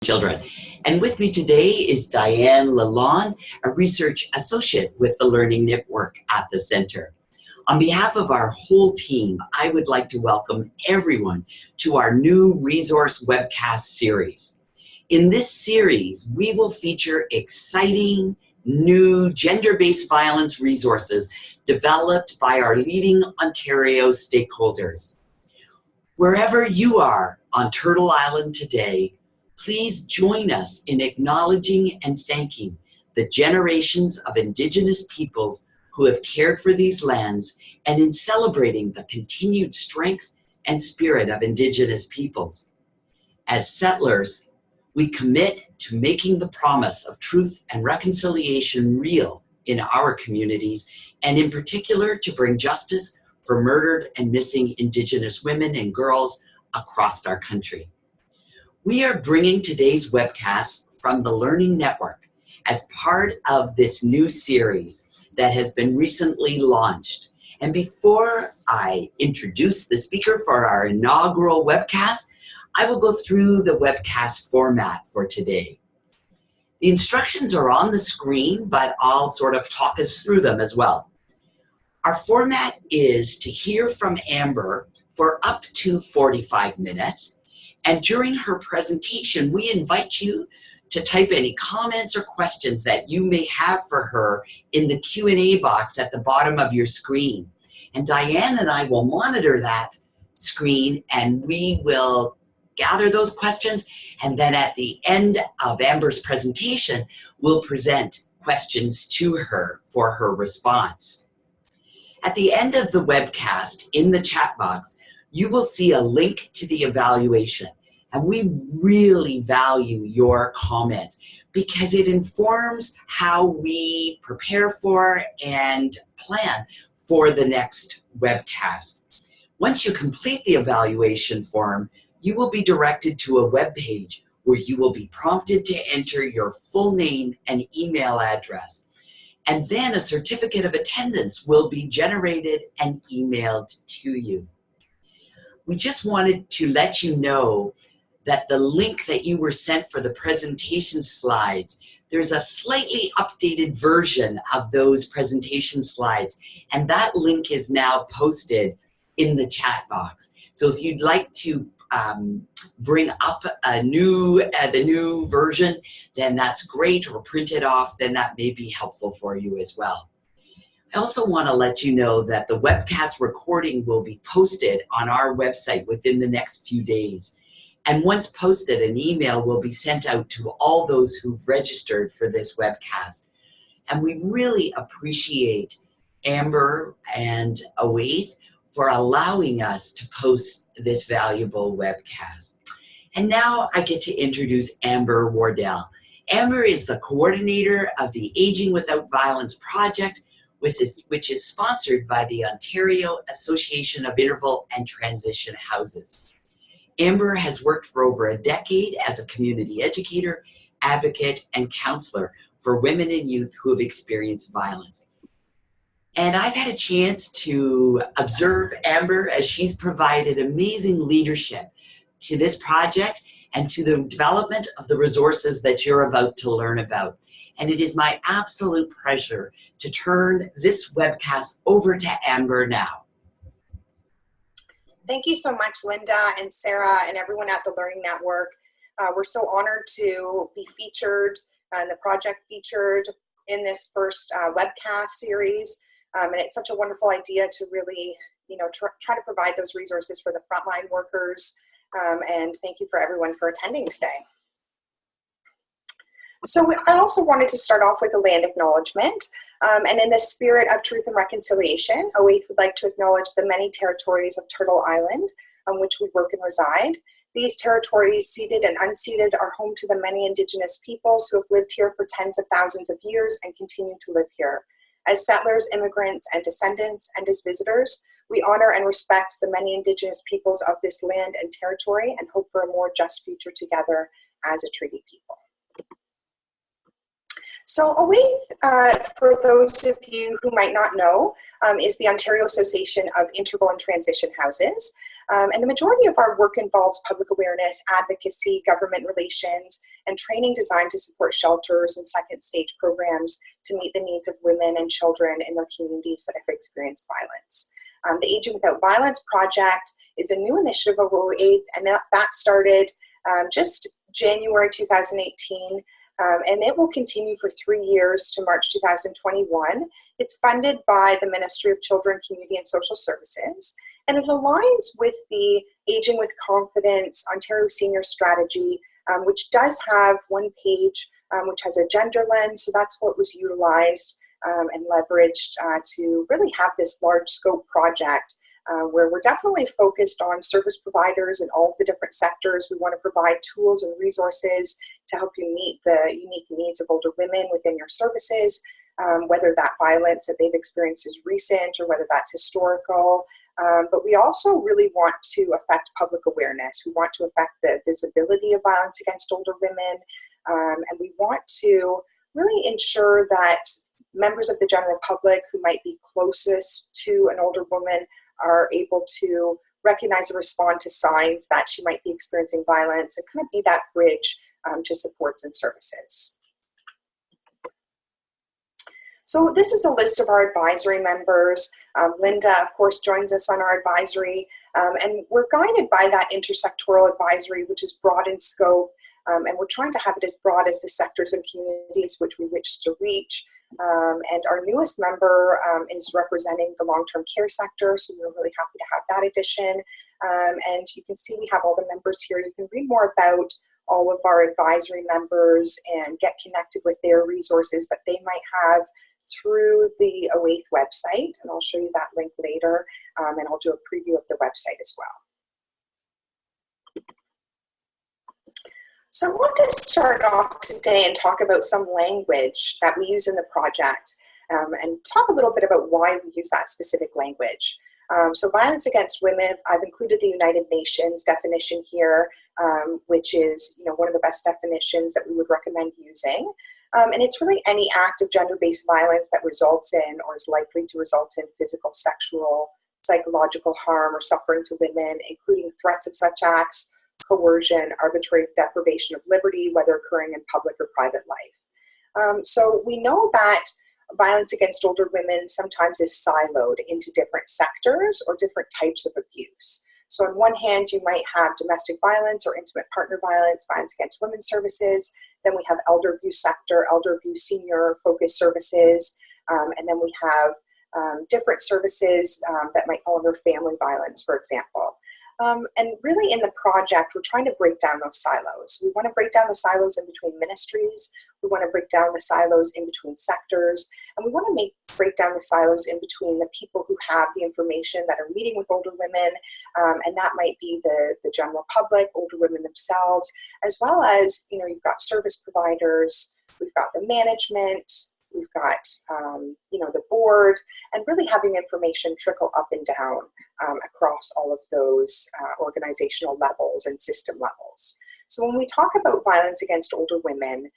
children. And with me today is Diane Lalonde, a research associate with the Learning Network at the Center. On behalf of our whole team, I would like to welcome everyone to our new resource webcast series. In this series, we will feature exciting new gender-based violence resources developed by our leading Ontario stakeholders. Wherever you are on Turtle Island today, please join us in acknowledging and thanking the generations of Indigenous peoples who have cared for these lands and in celebrating the continued strength and spirit of Indigenous peoples. As settlers, we commit to making the promise of truth and reconciliation real in our communities, and in particular to bring justice for murdered and missing Indigenous women and girls across our country. We are bringing today's webcast from the Learning Network as part of this new series that has been recently launched. And before I introduce the speaker for our inaugural webcast, I will go through the webcast format for today. The instructions are on the screen, but I'll sort of talk us through them as well. Our format is to hear from Amber for up to 45 minutes. And during her presentation, we invite you to type any comments or questions that you may have for her in the Q&A box at the bottom of your screen. And Diane and I will monitor that screen, and we will gather those questions, and then at the end of Amber's presentation, we'll present questions to her for her response. At the end of the webcast, in the chat box, you will see a link to the evaluation. And we really value your comments because it informs how we prepare for and plan for the next webcast. Once you complete the evaluation form, you will be directed to a web page where you will be prompted to enter your full name and email address. And then a certificate of attendance will be generated and emailed to you. We just wanted to let you know that the link that you were sent for the presentation slides, there's a slightly updated version of those presentation slides, and that link is now posted in the chat box. So if you'd like to bring up the new version, then that's great, or print it off, then that may be helpful for you as well. I also want to let you know that the webcast recording will be posted on our website within the next few days. And once posted, an email will be sent out to all those who've registered for this webcast. And we really appreciate Amber and Oath for allowing us to post this valuable webcast. And now I get to introduce Amber Wardell. Amber is the coordinator of the Aging Without Violence project, which is sponsored by the Ontario Association of Interval and Transition Houses. Amber has worked for over a decade as a community educator, advocate, and counselor for women and youth who have experienced violence. And I've had a chance to observe Amber as she's provided amazing leadership to this project and to the development of the resources that you're about to learn about. And it is my absolute pleasure to turn this webcast over to Amber now. Thank you so much, Linda and Sarah and everyone at the Learning Network. We're so honored to be featured and the project featured in this first webcast series. And it's such a wonderful idea to really, try to provide those resources for the frontline workers. And thank you for everyone for attending today. So I also wanted to start off with a land acknowledgement. And in the spirit of truth and reconciliation, OAIT would like to acknowledge the many territories of Turtle Island on which we work and reside. These territories, ceded and unceded, are home to the many Indigenous peoples who have lived here for tens of thousands of years and continue to live here. As settlers, immigrants, and descendants, and as visitors, we honor and respect the many Indigenous peoples of this land and territory and hope for a more just future together as a treaty people. So OAIT, for those of you who might not know, is the Ontario Association of Interval and Transition Houses. And the majority of our work involves public awareness, advocacy, government relations, and training designed to support shelters and second stage programs to meet the needs of women and children in their communities that have experienced violence. The Aging Without Violence project is a new initiative of OAIT, and that started just January 2018, and it will continue for 3 years to March 2021. It's funded by the Ministry of Children, Community and Social Services, and it aligns with the Aging with Confidence Ontario Senior Strategy, which does have one page which has a gender lens, so that's what was utilized and leveraged to really have this large scope project where we're definitely focused on service providers in all of the different sectors. We want to provide tools and resources to help you meet the unique needs of older women within your services, whether that violence that they've experienced is recent or whether that's historical. But we also really want to affect public awareness. We want to affect the visibility of violence against older women, and we want to really ensure that members of the general public who might be closest to an older woman are able to recognize and respond to signs that she might be experiencing violence and kind of be that bridge to supports and services. So this is a list of our advisory members. Linda, of course, joins us on our advisory, and we're guided by that intersectoral advisory, which is broad in scope, and we're trying to have it as broad as the sectors and communities which we wish to reach. And our newest member is representing the long-term care sector, so we're really happy to have that addition. And you can see we have all the members here. You can read more about all of our advisory members and get connected with their resources that they might have through the OAIT website, and I'll show you that link later, and I'll do a preview of the website as well. So I want to start off today and talk about some language that we use in the project, and talk a little bit about why we use that specific language. So violence against women, I've included the United Nations definition here, which is one of the best definitions that we would recommend using. And it's really any act of gender-based violence that results in or is likely to result in physical, sexual, psychological harm or suffering to women, including threats of such acts, coercion, arbitrary deprivation of liberty, whether occurring in public or private life. So we know that violence against older women sometimes is siloed into different sectors or different types of abuse. So on one hand, you might have domestic violence or intimate partner violence, violence against women's services. Then we have elder abuse sector, elder abuse senior focused services. And then we have different services that might fall under family violence, for example. And really in the project, we're trying to break down those silos. We want to break down the silos in between ministries. We want to break down the silos in between sectors. And we want to break down the silos in between the people who have the information that are meeting with older women. And that might be the general public, older women themselves, as well as, you've got service providers, we've got the management, we've got, the board, and really having information trickle up and down across all of those organizational levels and system levels. So when we talk about violence against older women,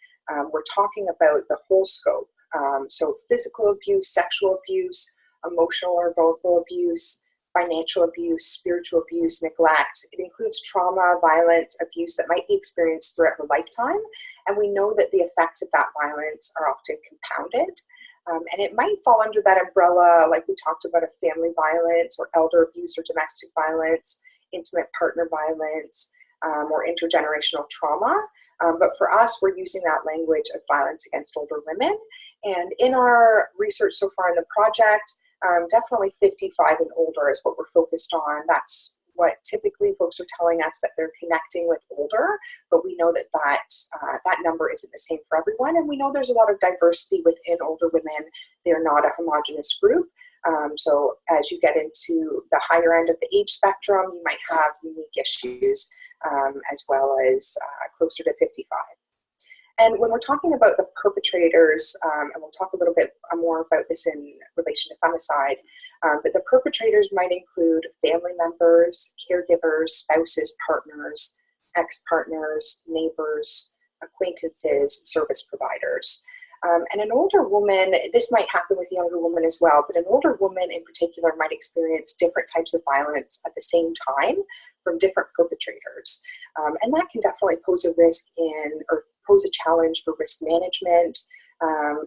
we're talking about the whole scope. So physical abuse, sexual abuse, emotional or verbal abuse, financial abuse, spiritual abuse, neglect. It includes trauma, violence, abuse that might be experienced throughout her lifetime. And we know that the effects of that violence are often compounded. And it might fall under that umbrella, like we talked about, of family violence or elder abuse or domestic violence, intimate partner violence, or intergenerational trauma. But for us, we're using that language of violence against older women. And in our research so far in the project, definitely 55 and older is what we're focused on. That's what typically folks are telling us, that they're connecting with older, but we know that number isn't the same for everyone, and we know there's a lot of diversity within older women. They're not a homogenous group. So as you get into the higher end of the age spectrum, you might have unique issues, as well as closer to 55. And when we're talking about the perpetrators, and we'll talk a little bit more about this in relation to femicide, but the perpetrators might include family members, caregivers, spouses, partners, ex-partners, neighbors, acquaintances, service providers. And an older woman, this might happen with a younger woman as well, but an older woman in particular might experience different types of violence at the same time from different perpetrators. And that can definitely pose a risk in, or pose a challenge for risk management,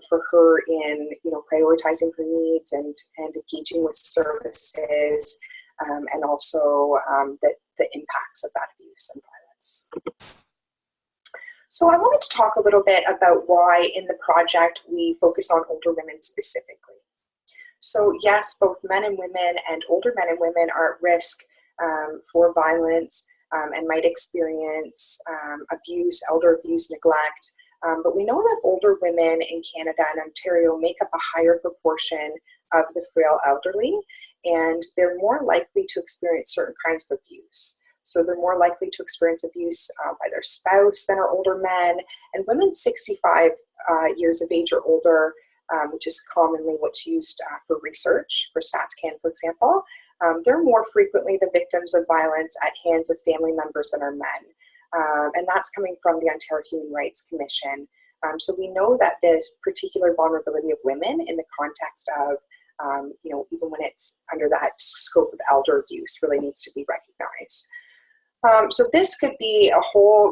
for her in prioritizing her needs and engaging with services, and also the impacts of that abuse and violence. So I wanted to talk a little bit about why in the project we focus on older women specifically. So yes, both men and women and older men and women are at risk for violence and might experience abuse, elder abuse, neglect. But we know that older women in Canada and Ontario make up a higher proportion of the frail elderly, and they're more likely to experience certain kinds of abuse. So they're more likely to experience abuse by their spouse than are older men. And women 65 years of age or older, which is commonly what's used for research, for StatsCan, for example, they're more frequently the victims of violence at hands of family members than are men. And that's coming from the Ontario Human Rights Commission. So we know that this particular vulnerability of women in the context of, even when it's under that scope of elder abuse, really needs to be recognized. So this could be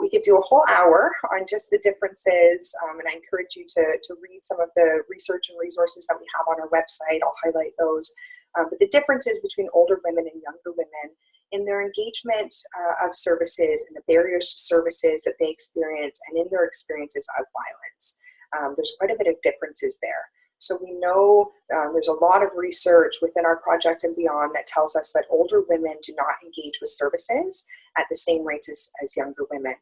we could do a whole hour on just the differences, and I encourage you to read some of the research and resources that we have on our website. I'll highlight those. But the differences between older women and younger women in their engagement of services and the barriers to services that they experience and in their experiences of violence. There's quite a bit of differences there. So we know there's a lot of research within our project and beyond that tells us that older women do not engage with services at the same rates as younger women.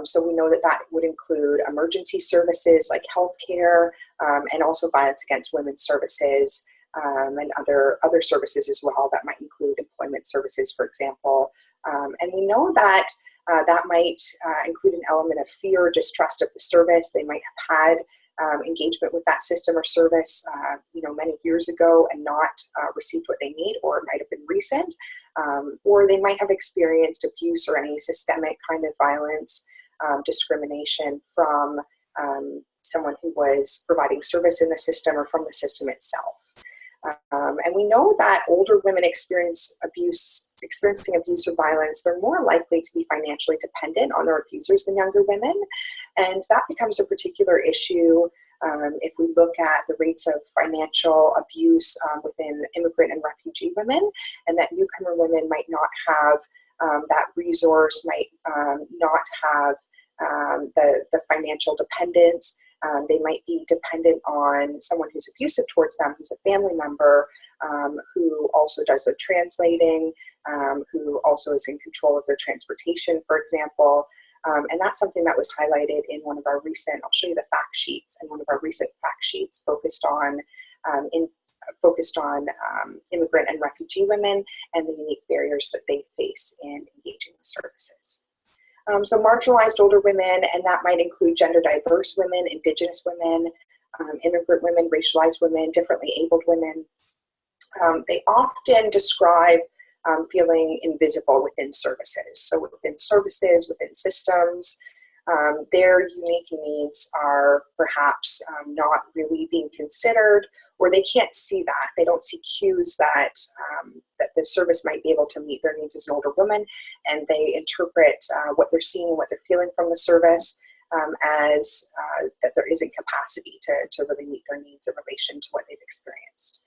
So we know that that would include emergency services like healthcare, and also violence against women services, and other services as well that might include employment services, for example. And we know that that might include an element of fear or distrust of the service. They might have had engagement with that system or service, many years ago and not received what they need, or it might have been recent, or they might have experienced abuse or any systemic kind of violence, discrimination from someone who was providing service in the system or from the system itself. And we know that older women experiencing abuse or violence, they're more likely to be financially dependent on their abusers than younger women. And that becomes a particular issue if we look at the rates of financial abuse within immigrant and refugee women, and that newcomer women might not have that resource, might not have the financial dependence. They might be dependent on someone who's abusive towards them, who's a family member, who also does the translating, who also is in control of their transportation, for example. And that's something that was highlighted in one of our recent, I'll show you the fact sheets, and one of our recent fact sheets focused on immigrant and refugee women and the unique barriers that they face in engaging with services. So marginalized older women, and that might include gender diverse women, Indigenous women, immigrant women, racialized women, differently abled women. They often describe feeling invisible within services. So within services, within systems, their unique needs are perhaps not really being considered, or they can't see that. They don't see cues that the service might be able to meet their needs as an older woman, and they interpret what they're seeing, what they're feeling from the service as that there isn't capacity to really meet their needs in relation to what they've experienced.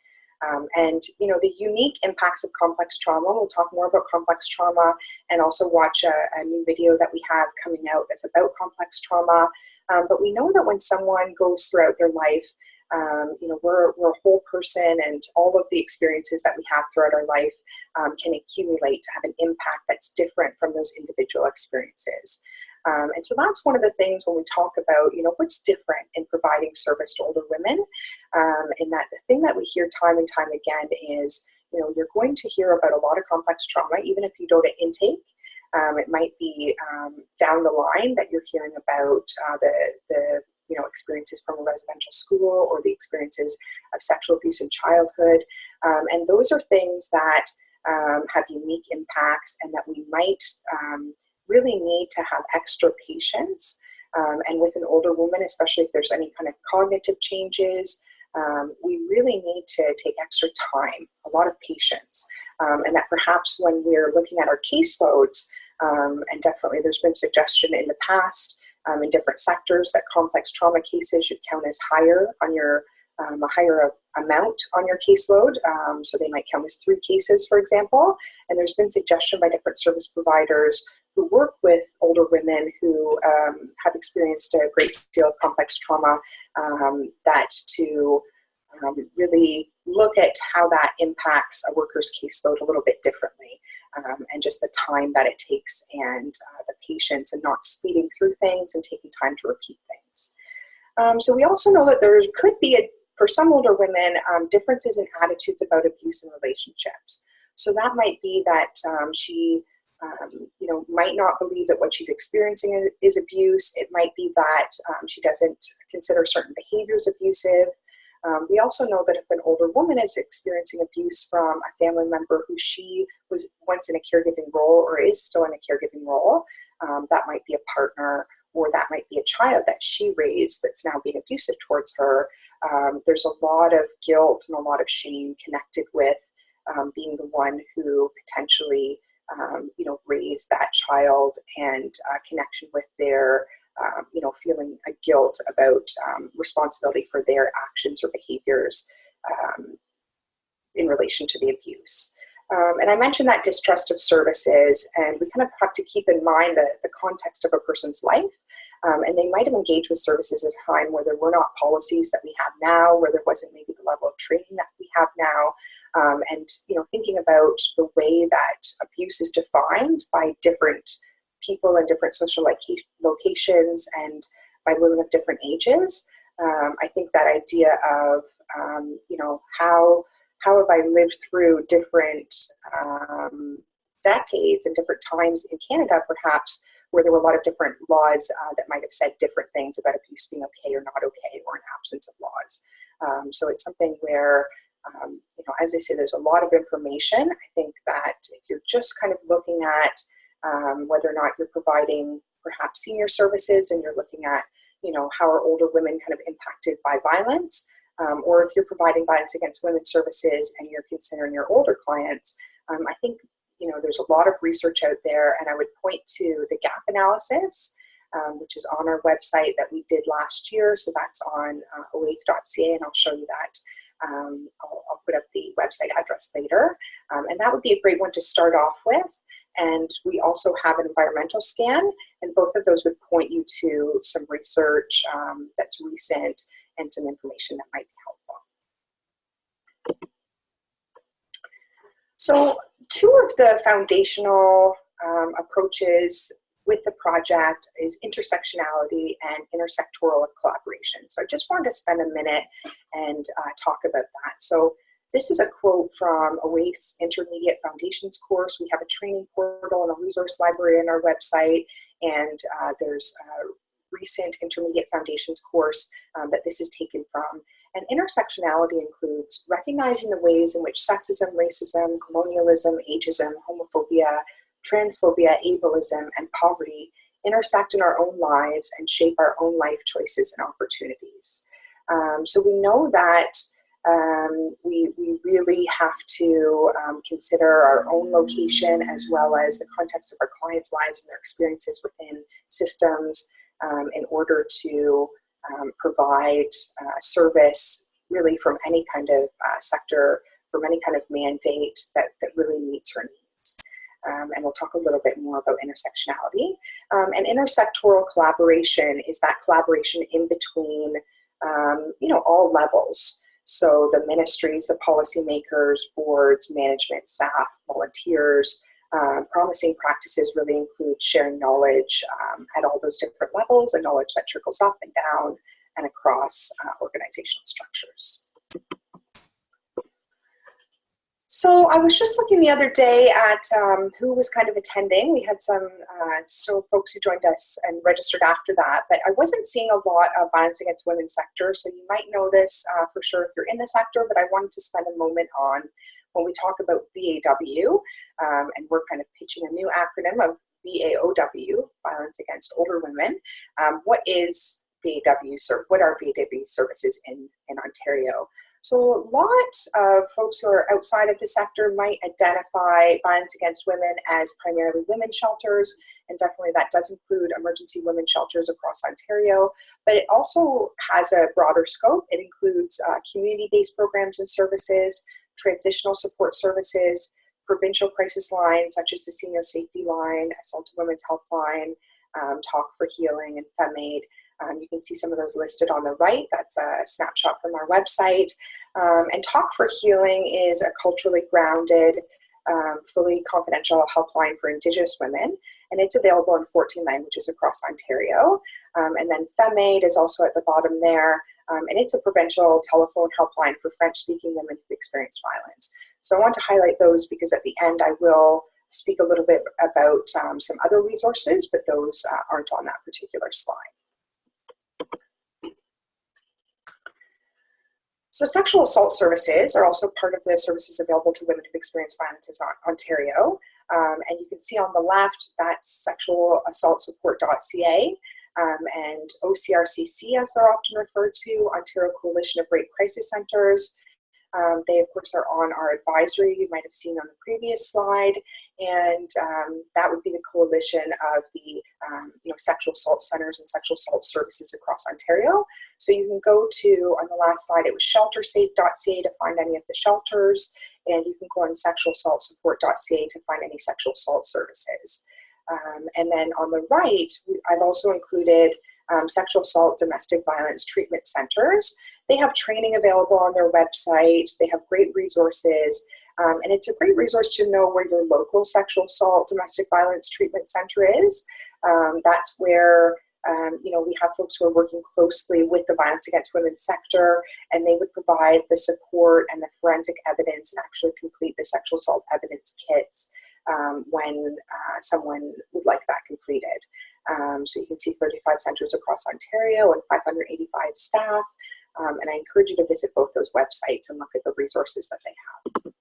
And the unique impacts of complex trauma, we'll talk more about complex trauma, and also watch a new video that we have coming out that's about complex trauma. But we know that when someone goes throughout their life, we're a whole person, and all of the experiences that we have throughout our life can accumulate to have an impact that's different from those individual experiences. And so that's one of the things when we talk about, what's different in providing service to older women, and that the thing that we hear time and time again is, you're going to hear about a lot of complex trauma, even if you go to intake. It might be down the line that you're hearing about the experiences from a residential school, or the experiences of sexual abuse in childhood. And those are things that have unique impacts, and that we might really need to have extra patience. And with an older woman, especially if there's any kind of cognitive changes, we really need to take extra time, a lot of patience. And that perhaps when we're looking at our caseloads, and definitely there's been suggestion in the past in different sectors, that complex trauma cases should count as higher on your a higher amount on your caseload. So they might count as 3 cases, for example. And there's been suggestion by different service providers who work with older women who have experienced a great deal of complex trauma, that to really look at how that impacts a worker's caseload a little bit differently, and just the time that it takes, and the patience, and not speeding through things and taking time to repeat things. So we also know that there could be, for some older women, differences in attitudes about abuse in relationships. So that might be that she might not believe that what she's experiencing is abuse. It might be that she doesn't consider certain behaviors abusive. We also know that if an older woman is experiencing abuse from a family member who she was once in a caregiving role or is still in a caregiving role, that might be a partner, or that might be a child that she raised that's now being abusive towards her. There's a lot of guilt and a lot of shame connected with being the one who potentially raised that child, and connection with their feeling a guilt about responsibility for their actions or behaviors in relation to the abuse. And I mentioned that distrust of services, and we kind of have to keep in mind the context of a person's life. And they might have engaged with services at a time where there were not policies that we have now, where there wasn't maybe the level of training that we have now. And thinking about the way that abuse is defined by different people in different social locations and by women of different ages, I think that idea of how have I lived through different decades and different times in Canada, perhaps, where there were a lot of different laws that might have said different things about abuse being okay or not okay, or an absence of laws. So it's something where, as I say, there's a lot of information. I think that if you're just kind of looking at whether or not you're providing perhaps senior services, and you're looking at, how are older women kind of impacted by violence, or if you're providing violence against women services and you're considering your older clients, I think there's a lot of research out there, and I would point to the gap analysis, which is on our website that we did last year. So that's on oath.ca, and I'll show you that. I'll put up the website address later, and that would be a great one to start off with. And we also have an environmental scan, and both of those would point you to some research that's recent and some information that might be helpful. So 2 of the foundational approaches with the project is intersectionality and intersectoral collaboration. So I just wanted to spend a minute and talk about that. So this is a quote from OAIT's Intermediate Foundations course. We have a training portal and a resource library on our website, and there's a recent Intermediate Foundations course that this is taken from. And intersectionality includes recognizing the ways in which sexism, racism, colonialism, ageism, homophobia, transphobia, ableism, and poverty intersect in our own lives and shape our own life choices and opportunities. So we know that we really have to consider our own location, as well as the context of our clients' lives and their experiences within systems, in order to provide service really from any kind of sector, from any kind of mandate that really meets her needs. And we'll talk a little bit more about intersectionality. And intersectoral collaboration is that collaboration in between, all levels. So the ministries, the policymakers, boards, management, staff, volunteers. Promising practices really include sharing knowledge at all those different levels, and knowledge that trickles up and down and across organizational structures. So I was just looking the other day at who was kind of attending. We had some still folks who joined us and registered after that, but I wasn't seeing a lot of violence against women sector. So you might know this for sure if you're in the sector, but I wanted to spend a moment on when we talk about VAW, and we're kind of pitching a new acronym of VAOW, Violence Against Older Women. What is VAW, what are VAW services in Ontario? So a lot of folks who are outside of the sector might identify violence against women as primarily women's shelters and definitely that does include emergency women's shelters across Ontario, but it also has a broader scope. It includes community-based programs and services, transitional support services, provincial crisis lines such as the Senior Safety Line, Assaulted Women's Helpline, Talk for Healing, and FemAid. You can see some of those listed on the right. That's a snapshot from our website. And Talk for Healing is a culturally grounded, fully confidential helpline for Indigenous women, and it's available in 14 languages across Ontario. And then FemAid is also at the bottom there, and it's a provincial telephone helpline for French-speaking women who've experienced violence. So I want to highlight those because at the end I will speak a little bit about some other resources, but those aren't on that particular slide. So sexual assault services are also part of the services available to women who've experienced violence in Ontario. And you can see on the left, that's sexualassaultsupport.ca and OCRCC, as they're often referred to, Ontario Coalition of Rape Crisis Centers. They, of course, are on our advisory, you might have seen on the previous slide, and that would be the coalition of the sexual assault centers and sexual assault services across Ontario. So you can go to, on the last slide, it was sheltersafe.ca to find any of the shelters, and you can go on sexualassaultsupport.ca to find any sexual assault services. And then on the right, I've also included sexual assault domestic violence treatment centers. They have training available on their website. They have great resources. And it's a great resource to know where your local sexual assault domestic violence treatment center is. That's where we have folks who are working closely with the violence against women sector, and they would provide the support and the forensic evidence and actually complete the sexual assault evidence kits when someone would like that completed. So you can see 35 centers across Ontario and 585 staff. And I encourage you to visit both those websites and look at the resources that they have.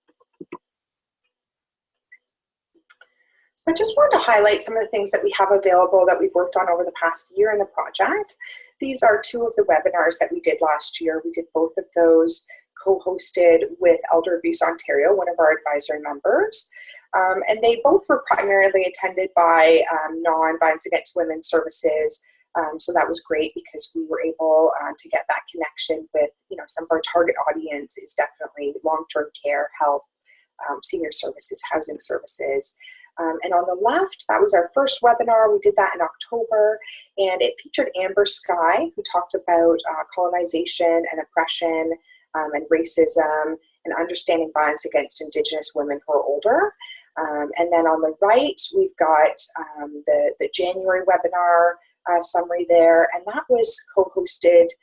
So I just wanted to highlight some of the things that we have available that we've worked on over the past year in the project. These are two of the webinars that we did last year. We did both of those co-hosted with Elder Abuse Ontario, one of our advisory members. And they both were primarily attended by non-violence against women services. So that was great because we were able to get that connection with, some of our target audience is definitely long-term care, health, senior services, housing services. And on the left, that was our first webinar. We did that in October, and it featured Amber Sky, who talked about colonization and oppression and racism and understanding violence against Indigenous women who are older. And then on the right, we've got the January webinar summary there, and that was co-presented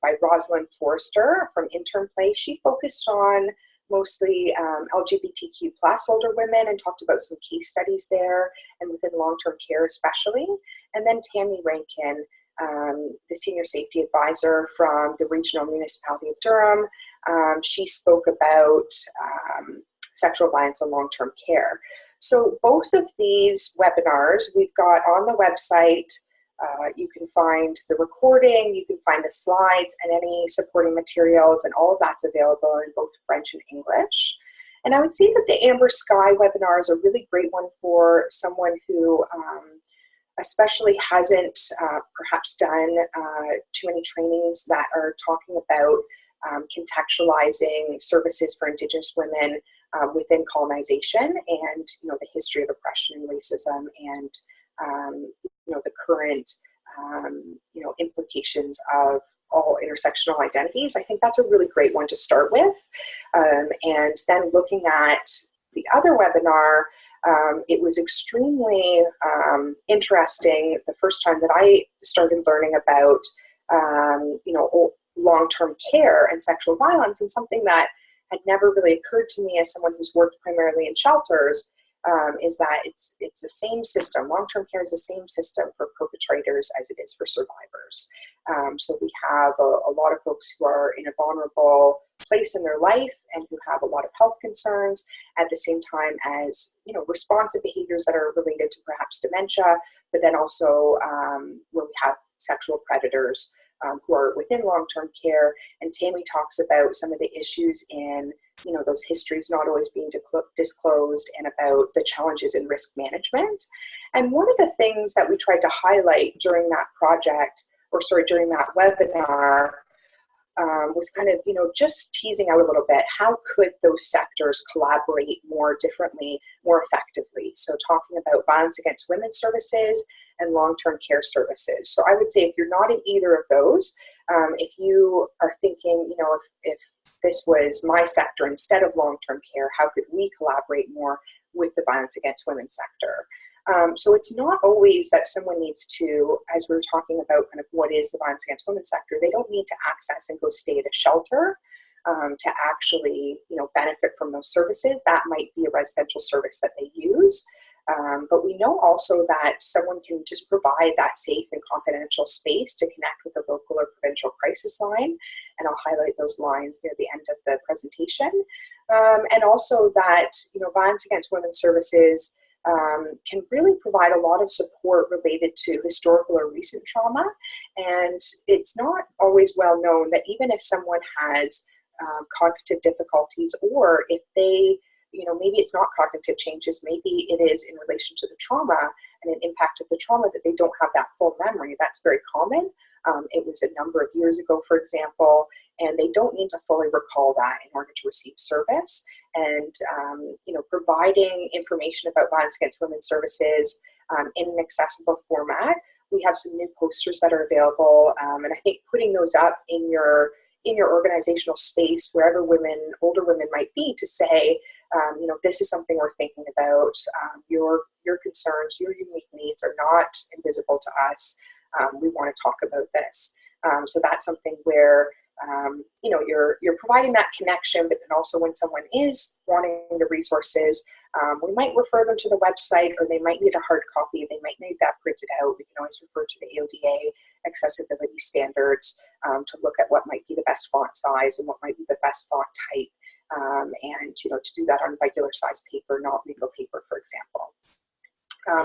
by Rosalind Forrester from Intern Play. She focused on mostly LGBTQ plus older women and talked about some case studies there and within long-term care especially. And then Tammy Rankin, the Senior Safety Advisor from the Regional Municipality of Durham, she spoke about sexual violence and long-term care. So both of these webinars we've got on the website. You can find the recording, you can find the slides and any supporting materials, and all of that's available in both French and English. And I would say that the Amber Sky webinar is a really great one for someone who especially hasn't perhaps done too many trainings that are talking about contextualizing services for Indigenous women within colonization and the history of oppression and racism and the current implications of all intersectional identities. I think that's a really great one to start with. And then looking at the other webinar, it was extremely interesting the first time that I started learning about long-term care and sexual violence, and something that had never really occurred to me as someone who's worked primarily in shelters is that it's the same system. Long-term care is the same system for perpetrators as it is for survivors. So we have a lot of folks who are in a vulnerable place in their life and who have a lot of health concerns at the same time as, responsive behaviors that are related to perhaps dementia, but then also where we have sexual predators who are within long-term care. And Tammy talks about some of the issues in those histories not always being disclosed, and about the challenges in risk management. And one of the things that we tried to highlight during that during that webinar, was kind of, just teasing out a little bit, how could those sectors collaborate more differently, more effectively? So talking about violence against women's services and long-term care services. So I would say if you're not in either of those, if you are thinking, if this was my sector instead of long-term care, how could we collaborate more with the violence against women sector? So it's not always that someone needs to, as we were talking about kind of what is the violence against women sector, they don't need to access and go stay at a shelter to actually, benefit from those services. That might be a residential service that they use. But we know also that someone can just provide that safe and confidential space to connect with the local or provincial crisis line. And I'll highlight those lines near the end of the presentation. And also that, violence against women's services can really provide a lot of support related to historical or recent trauma. And it's not always well known that even if someone has cognitive difficulties, or if they, maybe it's not cognitive changes, maybe it is in relation to the trauma and an impact of the trauma, that they don't have that full memory. That's very common. It was a number of years ago, for example, and they don't need to fully recall that in order to receive service. And, providing information about violence against women's services in an accessible format. We have some new posters that are available, and I think putting those up in your organizational space, wherever older women might be, to say, this is something we're thinking about. Your concerns, your unique needs are not invisible to us. We want to talk about this. So that's something where you're providing that connection, but then also when someone is wanting the resources, we might refer them to the website, or they might need a hard copy. They might need that printed out. We can always refer to the AODA accessibility standards to look at what might be the best font size and what might be the best font type, and to do that on regular size paper, not legal paper, for example.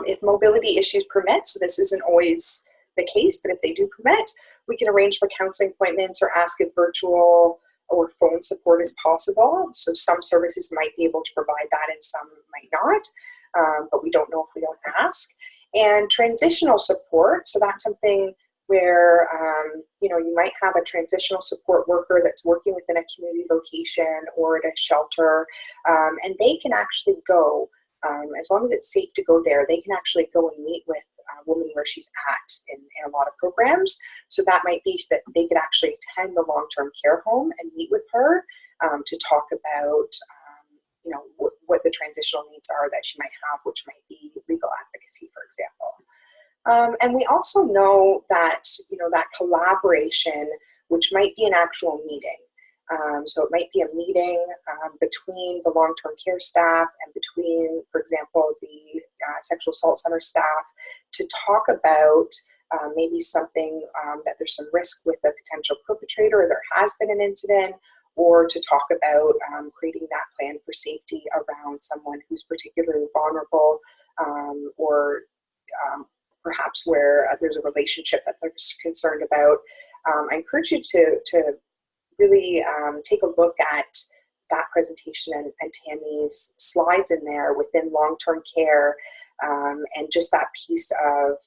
If mobility issues permit, so this isn't always the case, but if they do permit, we can arrange for counseling appointments or ask if virtual or phone support is possible. So some services might be able to provide that and some might not, but we don't know if we don't ask. And transitional support, so that's something where you might have a transitional support worker that's working within a community location or at a shelter, and they can actually go, as long as it's safe to go there, they can actually go and meet with a woman where she's at in a lot of programs. So that might be that they could actually attend the long-term care home and meet with her to talk about what the transitional needs are that she might have, which might be legal advocacy, for example. And we also know that that collaboration, which might be an actual meeting. So it might be a meeting between the long-term care staff and between, for example, the sexual assault center staff, to talk about maybe something that there's some risk with a potential perpetrator, or there has been an incident, or to talk about creating that plan for safety around someone who's particularly vulnerable, or perhaps where there's a relationship that they're concerned about. I encourage you to really take a look at that presentation and Tammy's slides in there within long-term care, and just that piece of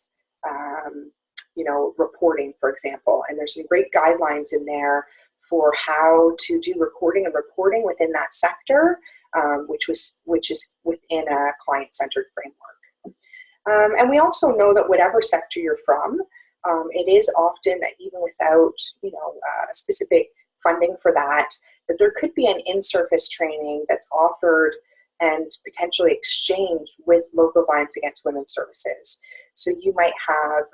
reporting, for example. And there's some great guidelines in there for how to do recording and reporting within that sector, which is within a client-centered framework. And we also know that whatever sector you're from, it is often that even without specific funding for that there could be an in-service training that's offered and potentially exchanged with local violence against women services. So you might have,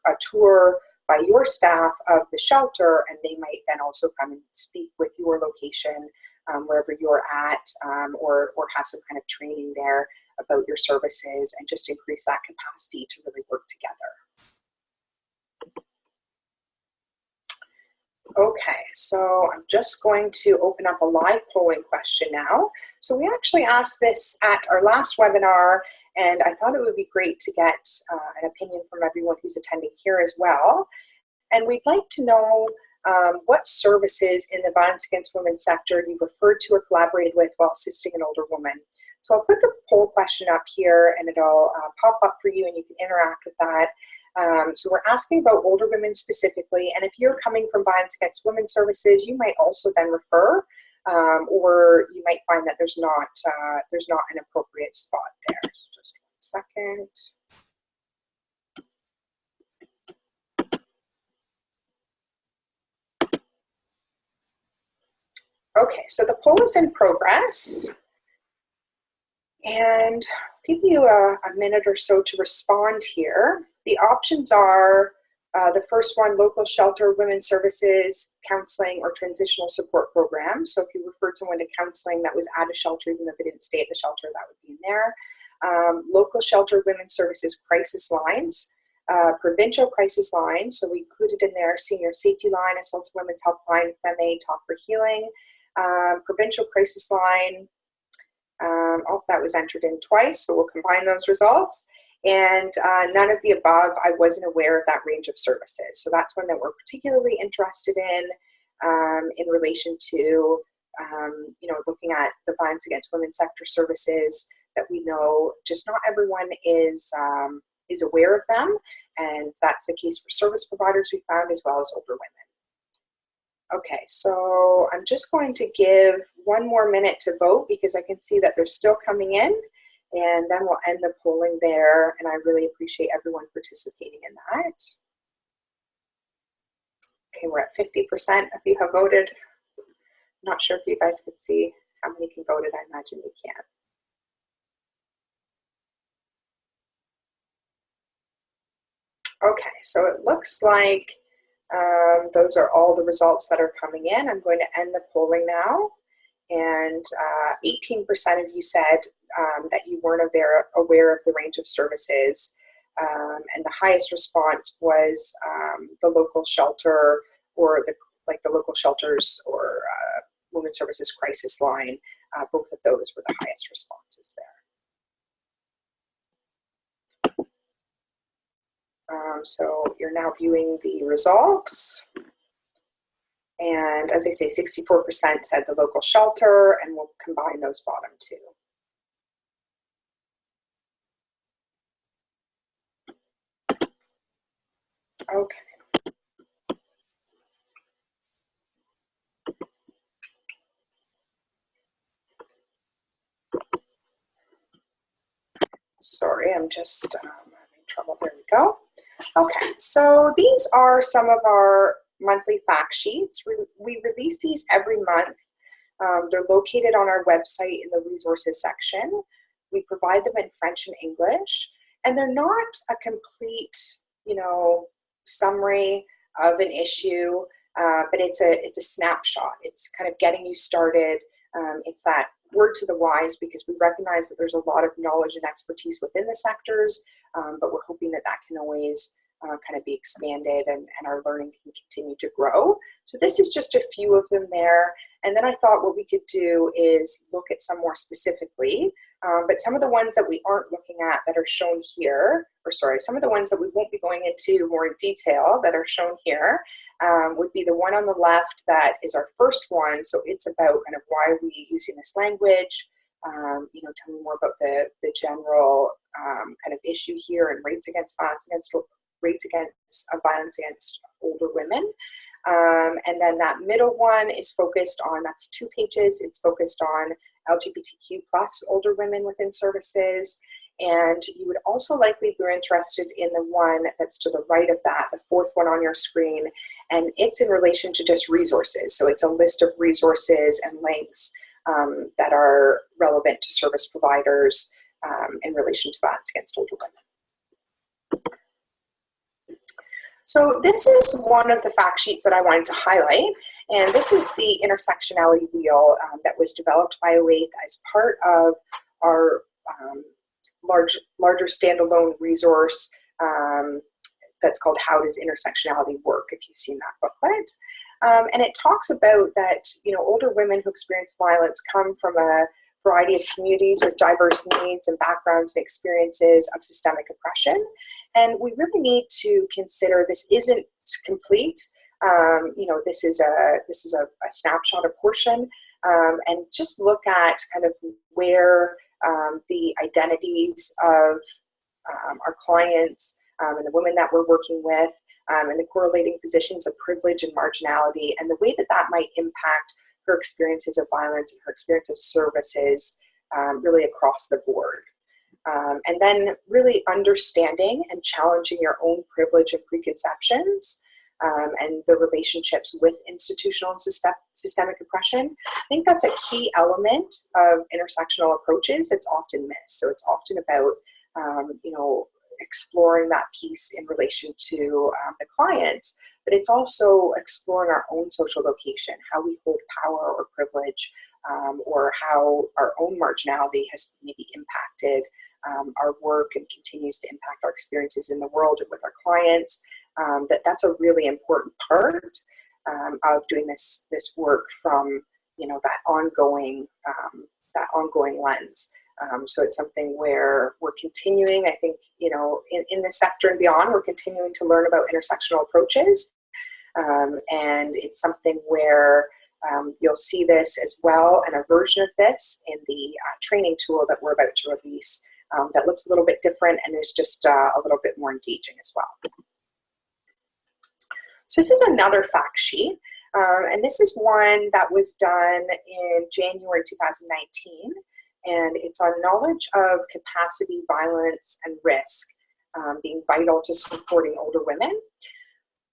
a tour by your staff of the shelter, and they might then also come and speak with your location, wherever you're at, or have some kind of training there about your services, and just increase that capacity to really work together. Okay, so I'm just going to open up a live polling question now. So we actually asked this at our last webinar, and I thought it would be great to get an opinion from everyone who's attending here as well. And we'd like to know what services in the violence against women sector you referred to or collaborated with while assisting an older woman. So I'll put the poll question up here and it'll pop up for you and you can interact with that. So we're asking about older women specifically, and if you're coming from violence against women services, you might also then refer, or you might find that there's not an appropriate spot there. So just 1 second. Okay, so the poll is in progress, and I'll give you a minute or so to respond here. The options are the first one, local shelter, women's services, counseling, or transitional support program. So if you referred someone to counseling that was at a shelter, even if they didn't stay at the shelter, that would be in there. Local shelter, women's services, crisis lines, provincial crisis lines. So we included in there senior safety line, assaulted women's helpline, FMA, Talk for Healing. Provincial crisis line, that was entered in twice, so we'll combine those results. And none of the above, I wasn't aware of that range of services. So that's one that we're particularly interested in relation to, looking at the violence against women sector services that we know just not everyone is aware of them. And that's the case for service providers we found, as well as older women. Okay, so I'm just going to give 1 more minute to vote because I can see that they're still coming in, and then we'll end the polling there, and I really appreciate everyone participating in that. Okay, we're at 50% of you have voted. I'm not sure if you guys can see how many can vote. I imagine you can. Okay, so it looks like those are all the results that are coming in. I'm going to end the polling now. And 18% of you said that you weren't aware of the range of services. And the highest response was the local shelter, or the local shelters, or women's services crisis line. Both of those were the highest responses there. So you're now viewing the results. And as I say, 64% said the local shelter, and we'll combine those bottom two. Okay. Sorry, I'm just having trouble. There we go. Okay, so these are some of our monthly fact sheets. We release these every month. They're located on our website in the resources section. We provide them in French and English, and they're not a complete, summary of an issue, but it's a snapshot. It's kind of getting you started. It's that word to the wise, because we recognize that there's a lot of knowledge and expertise within the sectors, but we're hoping that can always kind of be expanded, and our learning can continue to grow. So this is just a few of them there. And then I thought what we could do is look at some more specifically, but some of the ones that we aren't looking at that are shown here, some of the ones that we won't be going into more in detail that are shown here, would be the one on the left that is our first one. So it's about kind of why are we using this language, tell me more about the general kind of issue here, and rates against violence against older women. And then that middle one is focused on, that's 2 pages, it's focused on LGBTQ plus older women within services. And you would also likely be interested in the one that's to the right of that, the 4th one on your screen, and it's in relation to just resources. So it's a list of resources and links that are relevant to service providers in relation to violence against older women. So this is one of the fact sheets that I wanted to highlight, and this is the intersectionality wheel that was developed by OAIT as part of our larger standalone resource that's called How Does Intersectionality Work, if you've seen that booklet. And it talks about that, older women who experience violence come from a variety of communities with diverse needs and backgrounds and experiences of systemic oppression. And we really need to consider this isn't complete. This is a snapshot, a portion, and just look at kind of where the identities of our clients and the women that we're working with, and the correlating positions of privilege and marginality, and the way that that might impact her experiences of violence and her experience of services really across the board. And then really understanding and challenging your own privilege and preconceptions and the relationships with institutional and systemic oppression. I think that's a key element of intersectional approaches that's often missed. So it's often about, exploring that piece in relation to the clients, but it's also exploring our own social location, how we hold power or privilege, or how our own marginality has maybe impacted our work and continues to impact our experiences in the world and with our clients. That's a really important part of doing this work from that ongoing lens. So it's something where we're continuing, I think, in this sector and beyond, we're continuing to learn about intersectional approaches. And it's something where you'll see this as well, and a version of this in the training tool that we're about to release that looks a little bit different and is just a little bit more engaging as well. So this is another fact sheet, and this is one that was done in January 2019. And it's on knowledge of capacity, violence, and risk being vital to supporting older women.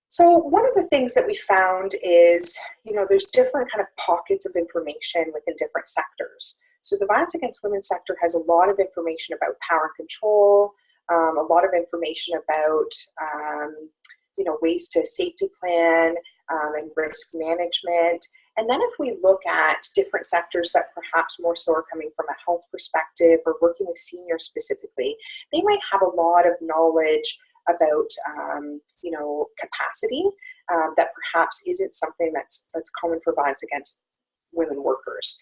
So one of the things that we found is, there's different kind of pockets of information within different sectors. So the violence against women sector has a lot of information about power and control, a lot of information about, ways to safety plan and risk management. And then if we look at different sectors that perhaps more so are coming from a health perspective or working with seniors specifically, they might have a lot of knowledge about, capacity that perhaps isn't something that's common for violence against women workers.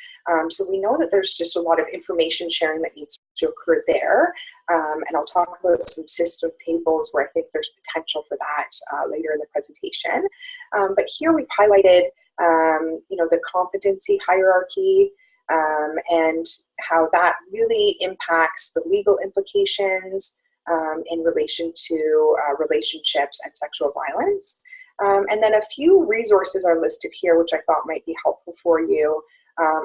So we know that there's just a lot of information sharing that needs to occur there. And I'll talk about some system tables where I think there's potential for that later in the presentation. But here we've highlighted the competency hierarchy and how that really impacts the legal implications in relation to relationships and sexual violence. And then a few resources are listed here, which I thought might be helpful for you.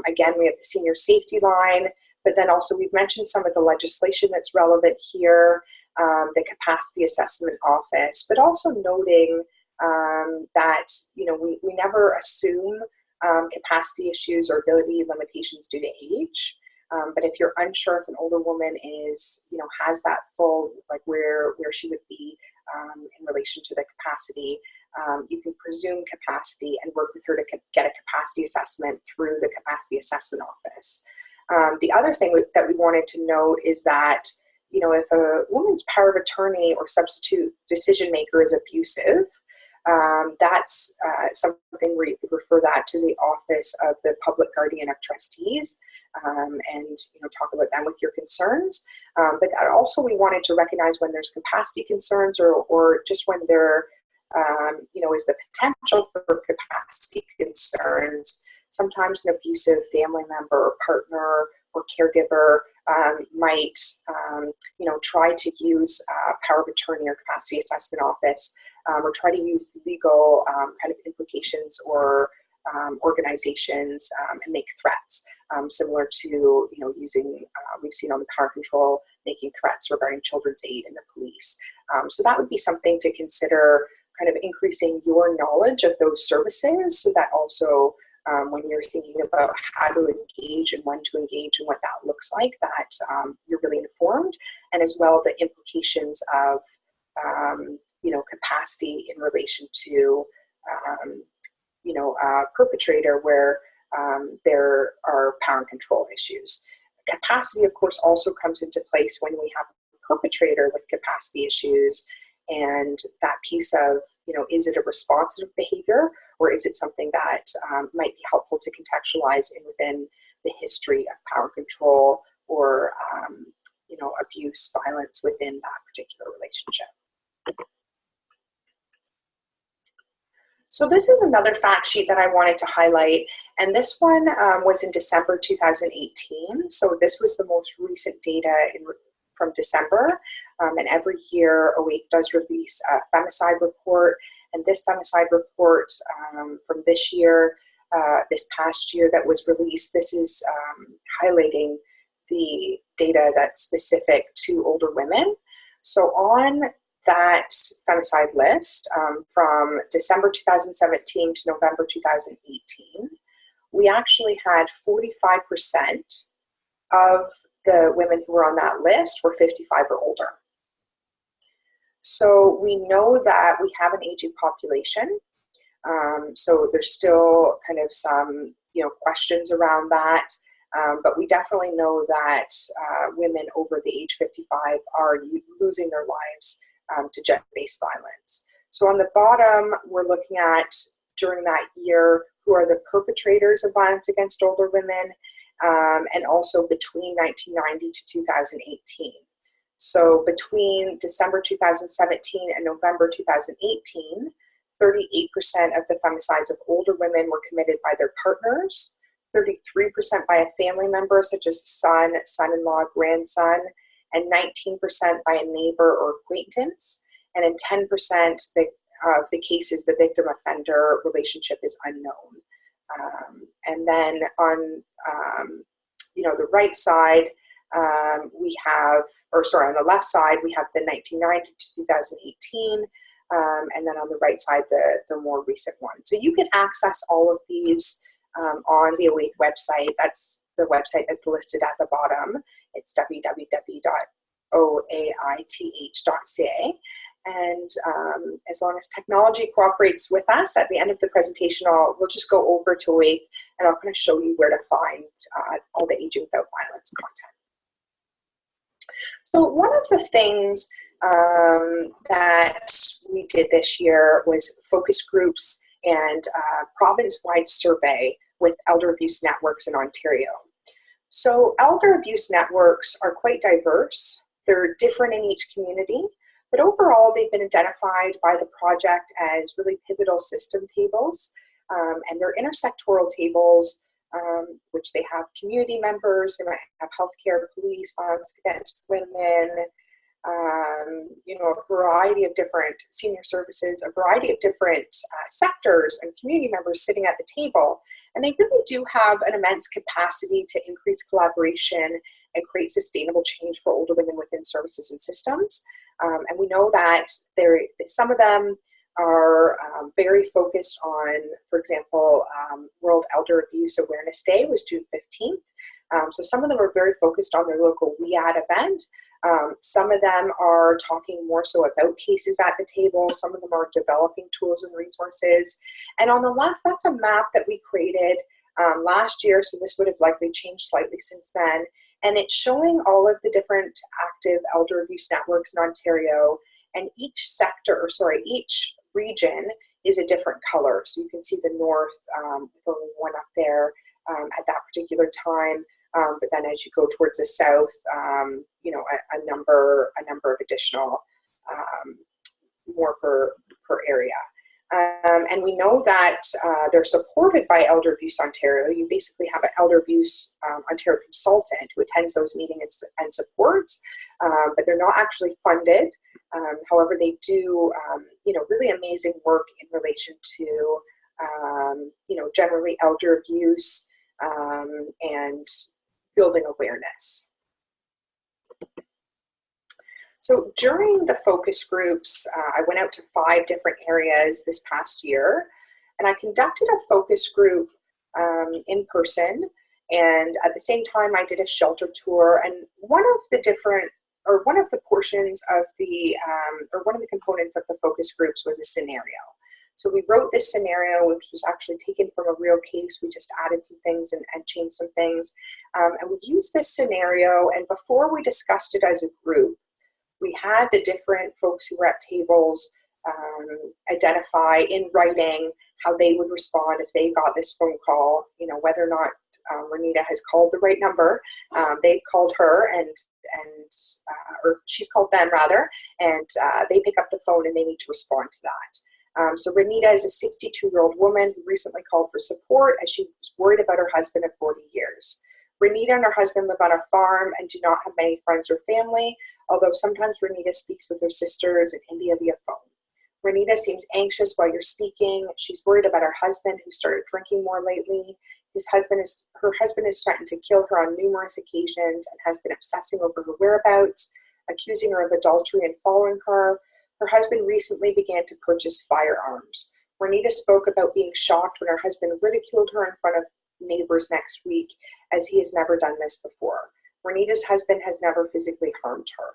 Again, we have the senior safety line, but then also we've mentioned some of the legislation that's relevant here, the capacity assessment office, but also noting that we never assume capacity issues or ability limitations due to age. But if you're unsure if an older woman is, has that full, like where she would be in relation to the capacity, you can presume capacity and work with her to get a capacity assessment through the capacity assessment office. The other thing that we wanted to note is that, if a woman's power of attorney or substitute decision maker is abusive, that's something where you could refer that to the Office of the Public Guardian of Trustees and talk about them with your concerns. But also we wanted to recognize when there's capacity concerns or just when there is the potential for capacity concerns. Sometimes an abusive family member or partner or caregiver might try to use power of attorney or capacity assessment office or try to use legal kind of implications or organizations and make threats, similar to using we've seen on the power control making threats regarding children's aid and the police. So that would be something to consider, kind of increasing your knowledge of those services, so that also when you're thinking about how to engage and when to engage and what that looks like, that you're really informed, and as well the implications of capacity in relation to a perpetrator where there are power and control issues. Capacity, of course, also comes into place when we have a perpetrator with capacity issues, and that piece of, is it a responsive behavior, or is it something that might be helpful to contextualize within the history of power control or, abuse, violence within that particular relationship. So this is another fact sheet that I wanted to highlight, and this one was in December 2018. So this was the most recent data from December, and every year OAIF does release a femicide report, and this femicide report from this year, this past year that was released, this is highlighting the data that's specific to older women. So on that femicide list from December 2017 to November 2018, we actually had 45% of the women who were on that list were 55 or older. So we know that we have an aging population. So there's still kind of some questions around that. But we definitely know that women over the age 55 are losing their lives to gender-based violence. So on the bottom, we're looking at during that year who are the perpetrators of violence against older women, and also between 1990 to 2018. So between December 2017 and November 2018, 38% of the femicides of older women were committed by their partners, 33% by a family member such as son, son-in-law, grandson, and 19% by a neighbor or acquaintance. And in 10% of the cases, the victim-offender relationship is unknown. And then on the right side, we have, on the left side, we have the 1990 to 2018, and then on the right side, the more recent one. So you can access all of these on the OAIF website. That's the website that's listed at the bottom. It's www.oaith.ca. And as long as technology cooperates with us, at the end of the presentation, we'll just go over to OAIF and I'll kind of show you where to find all the Aging Without Violence content. So one of the things that we did this year was focus groups and province-wide survey with elder abuse networks in Ontario. So elder abuse networks are quite diverse. They're different in each community, but overall they've been identified by the project as really pivotal system tables, and they're intersectoral tables, which they have community members, they might have healthcare, police, violence against women, a variety of different senior services, a variety of different sectors and community members sitting at the table. And they really do have an immense capacity to increase collaboration and create sustainable change for older women within services and systems. And we know that some of them are very focused on, for example, World Elder Abuse Awareness Day was June 15th. So some of them are very focused on their local WEAD event. Some of them are talking more so about cases at the table. Some of them are developing tools and resources. And on the left, that's a map that we created last year, so this would have likely changed slightly since then. And it's showing all of the different active elder abuse networks in Ontario, and each region is a different color. So you can see the north, with only one up there at that particular time. But then as you go towards the south, a number of additional, more per area. And we know that they're supported by Elder Abuse Ontario. You basically have an Elder Abuse Ontario consultant who attends those meetings and supports, but they're not actually funded. However, they do, really amazing work in relation to, generally elder abuse and building awareness. So during the focus groups, I went out to 5 different areas this past year, and I conducted a focus group in person, and at the same time I did a shelter tour, and one of the portions of the, one of the components of the focus groups was a scenario. So we wrote this scenario, which was actually taken from a real case. We just added some things and changed some things. And we used this scenario, and before we discussed it as a group, we had the different folks who were at tables identify in writing how they would respond if they got this phone call, whether or not Renita has called the right number. They've called her or she's called them rather, and they pick up the phone and they need to respond to that. So Renita is a 62-year-old woman who recently called for support as she was worried about her husband of 40 years. Renita and her husband live on a farm and do not have many friends or family, although sometimes Renita speaks with her sisters in India via phone. Renita seems anxious while you're speaking. She's worried about her husband, who started drinking more lately. Her husband is threatened to kill her on numerous occasions and has been obsessing over her whereabouts, accusing her of adultery and following her. Her husband recently began to purchase firearms. Renita spoke about being shocked when her husband ridiculed her in front of neighbors next week, as he has never done this before. Renita's husband has never physically harmed her.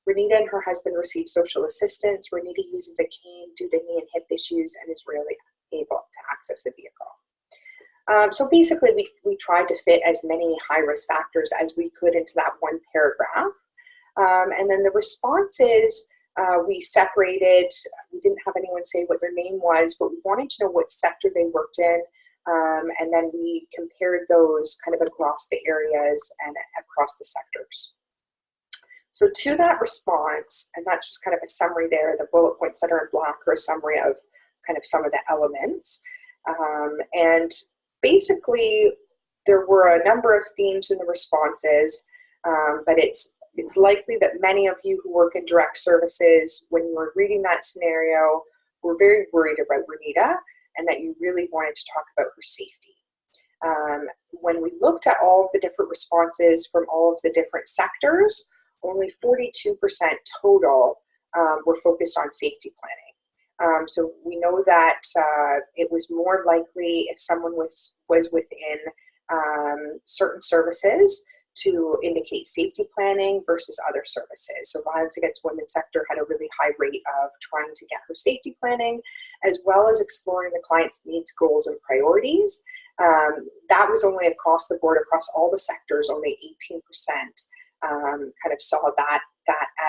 Renita and her husband receive social assistance. Renita uses a cane due to knee and hip issues and is rarely able to access a vehicle. So basically, we tried to fit as many high-risk factors as we could into that one paragraph. And then the responses, we separated. We didn't have anyone say what their name was, but we wanted to know what sector they worked in. And then we compared those kind of across the areas and across the sectors. So to that response, and that's just kind of a summary there, the bullet points that are in black are a summary of kind of some of the elements. And basically, there were a number of themes in the responses, but it's likely that many of you who work in direct services, when you were reading that scenario, were very worried about Renita and that you really wanted to talk about her safety. When we looked at all of the different responses from all of the different sectors, only 42% total were focused on safety planning. So we know that it was more likely if someone was within certain services to indicate safety planning versus other services. So violence against women sector had a really high rate of trying to get her safety planning, as well as exploring the client's needs, goals, and priorities. That was only across the board, across all the sectors, only 18% kind of saw that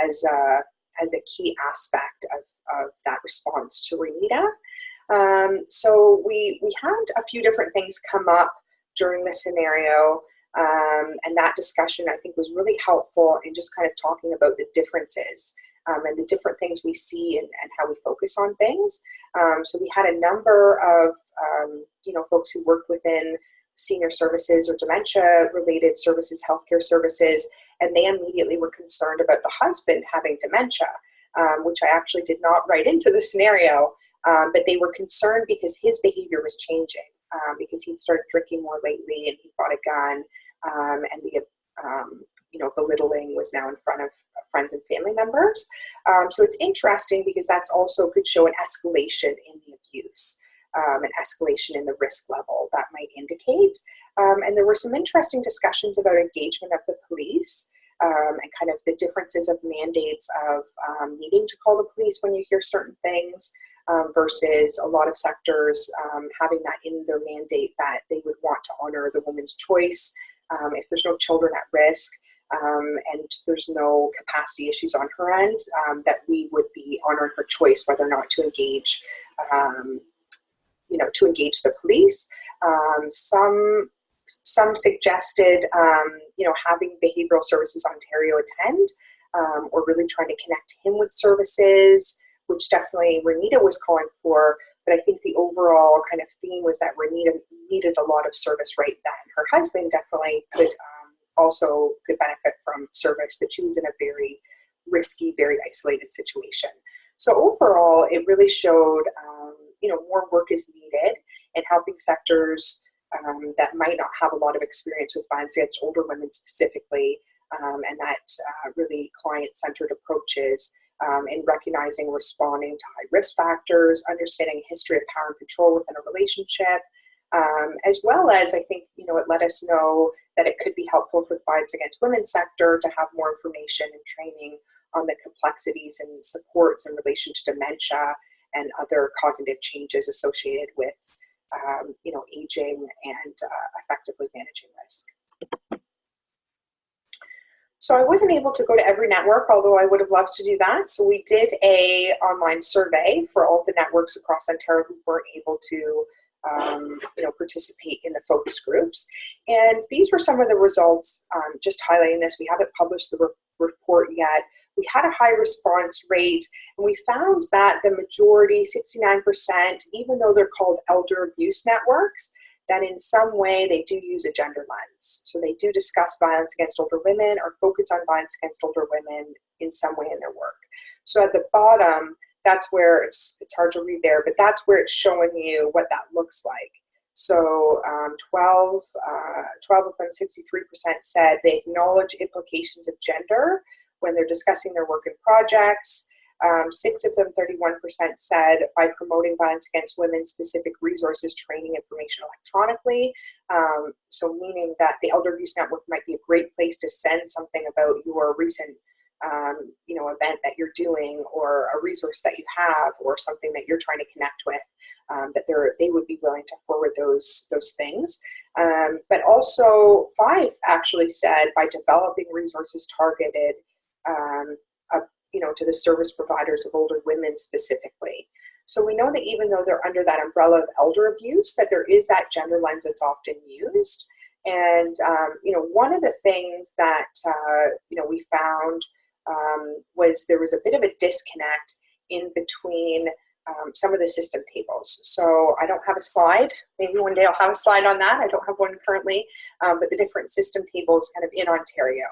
as a key aspect of that response to Renita. So we had a few different things come up during the scenario, and that discussion I think was really helpful in just kind of talking about the differences and the different things we see and how we focus on things. So we had a number of folks who work within senior services or dementia-related services, healthcare services, and they immediately were concerned about the husband having dementia, which I actually did not write into the scenario, but they were concerned because his behavior was changing, because he'd started drinking more lately and he bought a gun, and the belittling was now in front of friends and family members. So it's interesting because that's also could show an escalation in the abuse, an escalation in the risk level that might indicate. And there were some interesting discussions about engagement of the police and kind of the differences of mandates of needing to call the police when you hear certain things versus a lot of sectors having that in their mandate that they would want to honor the woman's choice if there's no children at risk and there's no capacity issues on her end, that we would be honoring her choice whether or not to engage the police. Some suggested, having Behavioral Services Ontario attend, or really trying to connect him with services, which definitely Renita was calling for. But I think the overall kind of theme was that Renita needed a lot of service right then. Her husband definitely could benefit from service, but she was in a very risky, very isolated situation. So overall, it really showed, more work is needed in helping sectors that might not have a lot of experience with violence against older women specifically, and that really client-centered approaches in recognizing, responding to high-risk factors, understanding a history of power and control within a relationship, as well as I think, it let us know that it could be helpful for the violence against women sector to have more information and training on the complexities and supports in relation to dementia and other cognitive changes associated with aging and effectively managing risk. So I wasn't able to go to every network, although I would have loved to do that. So we did a online survey for all the networks across Ontario who weren't able to participate in the focus groups. And these were some of the results, just highlighting this. We haven't published the report yet, we had a high response rate, and we found that the majority, 69%, even though they're called elder abuse networks, that in some way they do use a gender lens. So they do discuss violence against older women or focus on violence against older women in some way in their work. So at the bottom, that's where it's hard to read there, but that's where it's showing you what that looks like. So 12 of them, 63%, said they acknowledge implications of gender when they're discussing their work and projects. 6 of them, 31%, said by promoting violence against women, specific resources, training, information electronically. So meaning that the Elder Abuse Network might be a great place to send something about your recent event that you're doing, or a resource that you have, or something that you're trying to connect with, that they would be willing to forward those things. But also 5 actually said by developing resources targeted to the service providers of older women specifically. So we know that even though they're under that umbrella of elder abuse, that there is that gender lens that's often used. And one of the things that we found was there was a bit of a disconnect in between some of the system tables. So I don't have a slide. Maybe one day I'll have a slide on that. I don't have one currently, but the different system tables kind of in Ontario.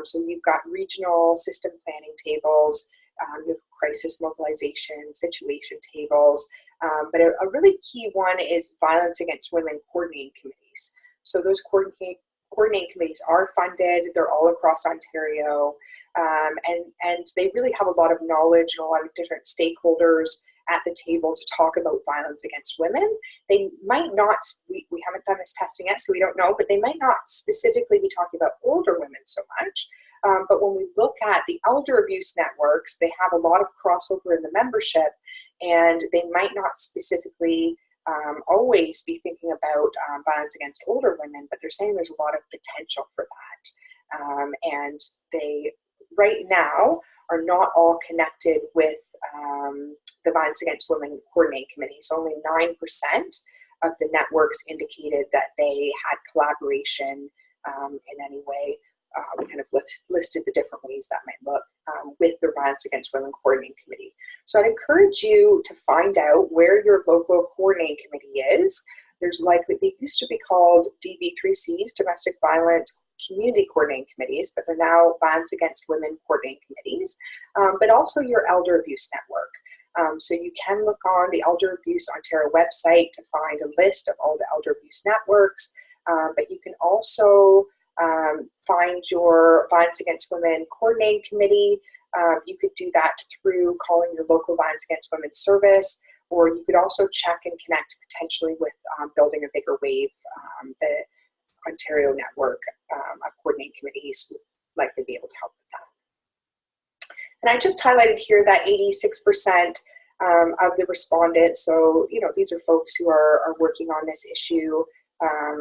So you've got regional system planning tables, you have crisis mobilization, situation tables, but a really key one is violence against women coordinating committees. So those coordinating committees are funded. They're all across Ontario, and they really have a lot of knowledge and a lot of different stakeholders at the table to talk about violence against women. They might not, we haven't done this testing yet, so we don't know, but they might not specifically be talking about older women so much. But when we look at the elder abuse networks, they have a lot of crossover in the membership, and they might not specifically always be thinking about violence against older women, but they're saying there's a lot of potential for that. And they, right now, are not all connected with the Violence Against Women Coordinating Committee. So only 9% of the networks indicated that they had collaboration in any way. We kind of listed the different ways that might look with the Violence Against Women Coordinating Committee. So I'd encourage you to find out where your local coordinating committee is. There's likely, they used to be called DV3Cs, Domestic Violence Community Coordinating Committees, but they're now Violence Against Women Coordinating Committees, but also your Elder Abuse Network. So you can look on the Elder Abuse Ontario website to find a list of all the Elder Abuse networks, but you can also find your Violence Against Women Coordinating Committee. You could do that through calling your local Violence Against Women service, or you could also check and connect potentially with Building a Bigger Wave, the Ontario network of coordinating committees would likely be able to help with that. And I just highlighted here that 86% of the respondents, so these are folks who are working on this issue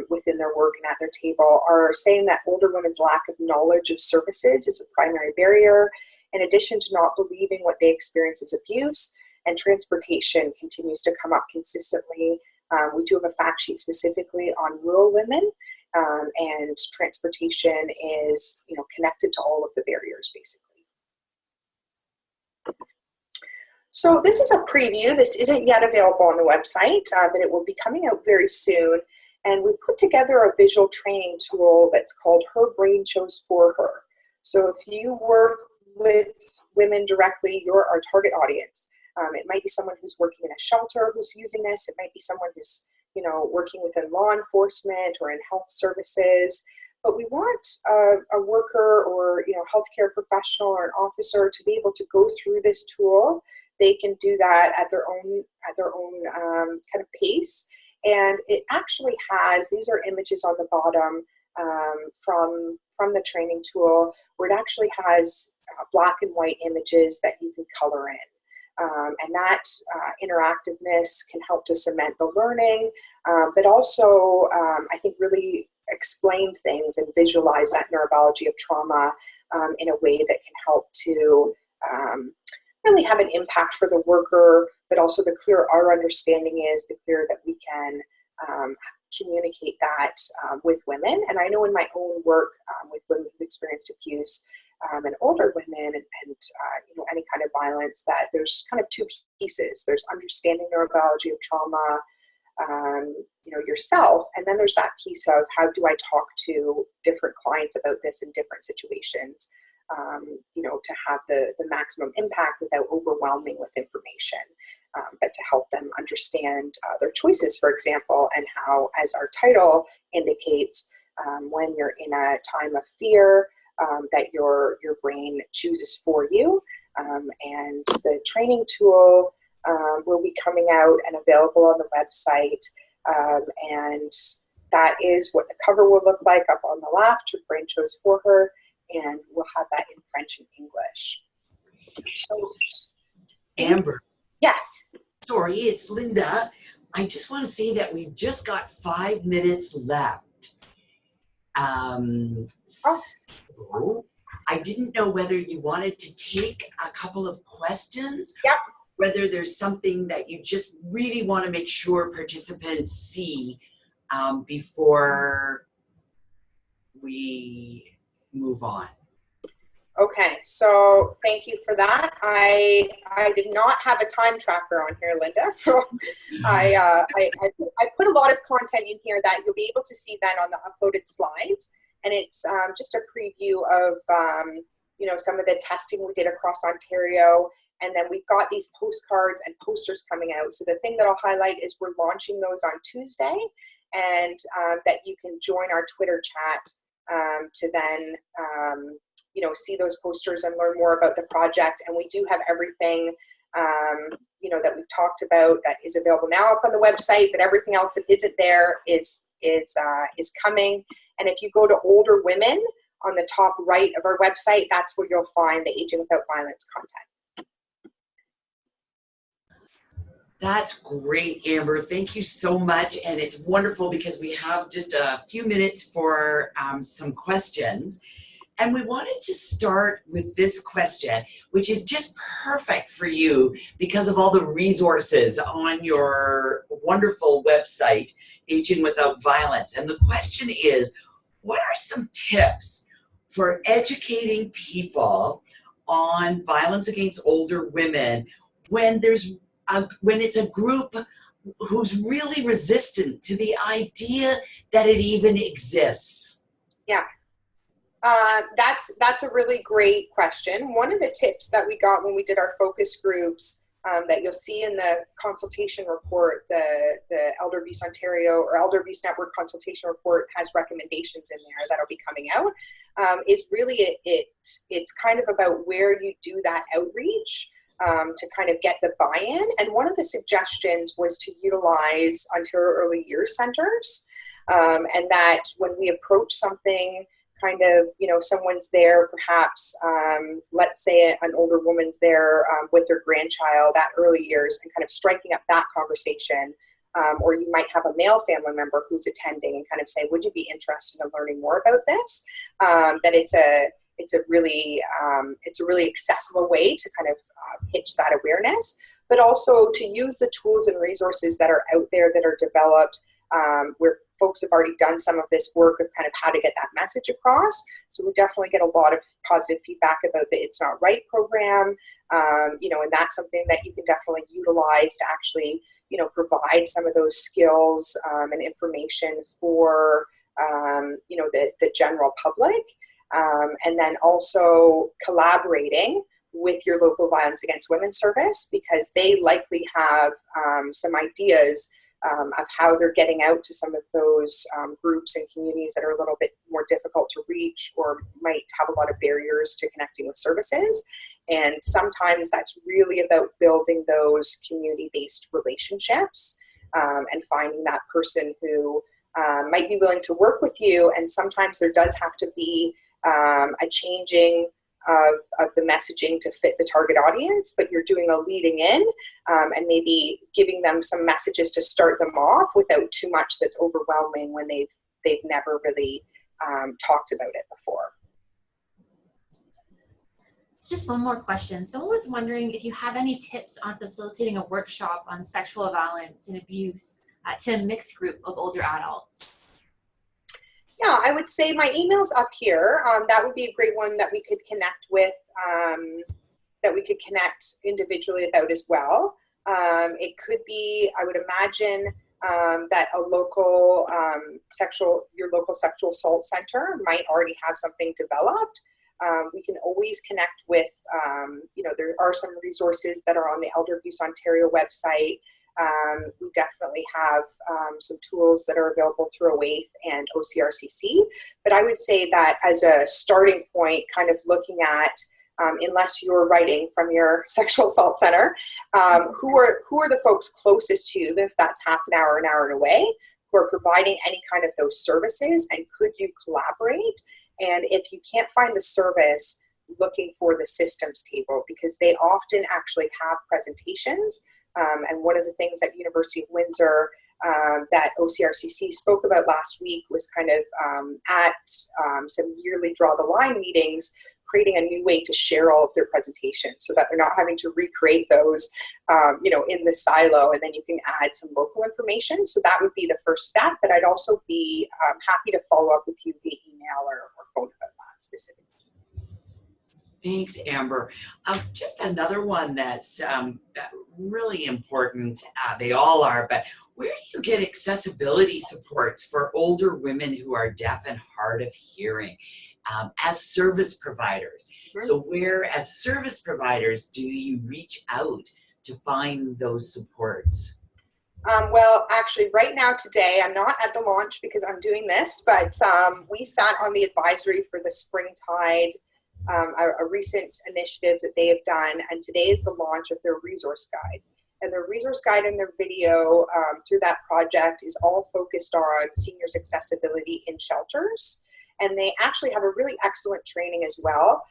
within their work and at their table, are saying that older women's lack of knowledge of services is a primary barrier, in addition to not believing what they experience as abuse, and transportation continues to come up consistently. We do have a fact sheet specifically on rural women, and transportation is connected to all of the barriers basically. So this is a preview. This isn't yet available on the website, but it will be coming out very soon. And we put together a visual training tool that's called Her Brain Shows for Her. So if you work with women directly, you're our target audience. It might be someone who's working in a shelter who's using this. It might be someone who's working within law enforcement or in health services. But we want a worker or healthcare professional or an officer to be able to go through this tool. They can do that at their own kind of pace. And it actually has, these are images on the bottom from the training tool, where it actually has black and white images that you can color in. And that interactiveness can help to cement the learning, but also I think really explain things and visualize that neurobiology of trauma in a way that can help to really have an impact for the worker, but also the clearer our understanding is, the clearer that we can communicate that with women. And I know in my own work with women who've experienced abuse, and older women and any kind of violence, that there's kind of two pieces. There's understanding neurobiology of trauma, yourself, and then there's that piece of how do I talk to different clients about this in different situations, to have the maximum impact without overwhelming with information, but to help them understand their choices, for example, and how, as our title indicates, when you're in a time of fear, that your brain chooses for you. And the training tool will be coming out and available on the website. And that is what the cover will look like up on the left. Her brain chose for her, and we'll have that in French and English. So, Amber. Yes. Sorry, it's Linda. I just want to say that we've just got 5 minutes left. So I didn't know whether you wanted to take a couple of questions. Yep. Whether there's something that you just really want to make sure participants see before we move on. Okay, so thank you for that. I did not have a time tracker on here, Linda, so I put a lot of content in here that you'll be able to see then on the uploaded slides, and it's just a preview of some of the testing we did across Ontario, and then we've got these postcards and posters coming out. So the thing that I'll highlight is we're launching those on Tuesday, and that you can join our Twitter chat to then see those posters and learn more about the project. And we do have everything, that we've talked about that is available now up on the website, but everything else that isn't there is coming. And if you go to older women on the top right of our website, that's where you'll find the Aging Without Violence content. That's great, Amber. Thank you so much. And it's wonderful because we have just a few minutes for some questions. And we wanted to start with this question, which is just perfect for you because of all the resources on your wonderful website, Aging Without Violence. And the question is, what are some tips for educating people on violence against older women when it's a group who's really resistant to the idea that it even exists? Yeah. That's a really great question. One of the tips that we got when we did our focus groups that you'll see in the consultation report, the Elder Abuse Ontario or Elder Abuse Network consultation report has recommendations in there that'll be coming out, is really it's kind of about where you do that outreach to kind of get the buy-in. And one of the suggestions was to utilize Ontario Early Years Centers, and that when we approach something, kind of, someone's there, perhaps, let's say an older woman's there with her grandchild at early years, and kind of striking up that conversation. Or you might have a male family member who's attending and kind of say, would you be interested in learning more about this? That it's a really accessible way to kind of pitch that awareness, but also to use the tools and resources that are out there that are developed, where folks have already done some of this work of kind of how to get that message across. So we definitely get a lot of positive feedback about the It's Not Right program, and that's something that you can definitely utilize to actually, provide some of those skills and information for, the general public. And then also collaborating with your local Violence Against Women service, because they likely have some ideas of how they're getting out to some of those groups and communities that are a little bit more difficult to reach or might have a lot of barriers to connecting with services. And sometimes that's really about building those community-based relationships and finding that person who might be willing to work with you. And sometimes there does have to be a changing of the messaging to fit the target audience, but you're doing a leading in and maybe giving them some messages to start them off without too much that's overwhelming when they've never really talked about it before. Just one more question. Someone was wondering if you have any tips on facilitating a workshop on sexual violence and abuse to a mixed group of older adults. Yeah, I would say my email's up here. That would be a great one that we could connect with, that we could connect individually about as well. It could be, I would imagine, that a local your local sexual assault center might already have something developed. We can always connect with, there are some resources that are on the Elder Abuse Ontario website. We definitely have some tools that are available through OAIF and OCRCC. But I would say that as a starting point, kind of looking at, unless you're writing from your sexual assault center, who are the folks closest to you, if that's half an hour away, who are providing any kind of those services, and could you collaborate? And if you can't find the service, looking for the systems table, because they often actually have presentations. And one of the things at University of Windsor that OCRCC spoke about last week was kind of at some yearly Draw the Line meetings, creating a new way to share all of their presentations so that they're not having to recreate those, in the silo, and then you can add some local information. So that would be the first step, but I'd also be happy to follow up with you via email or phone about that specifically. Thanks, Amber. Just another one that's really important. They all are, but where do you get accessibility supports for older women who are deaf and hard of hearing as service providers? So where, as service providers, do you reach out to find those supports? Well, actually, right now today, I'm not at the launch because I'm doing this, but we sat on the advisory for the Springtide, a recent initiative that they have done, and today is the launch of their resource guide. And their resource guide and their video through that project is all focused on seniors' accessibility in shelters. And they actually have a really excellent training as well.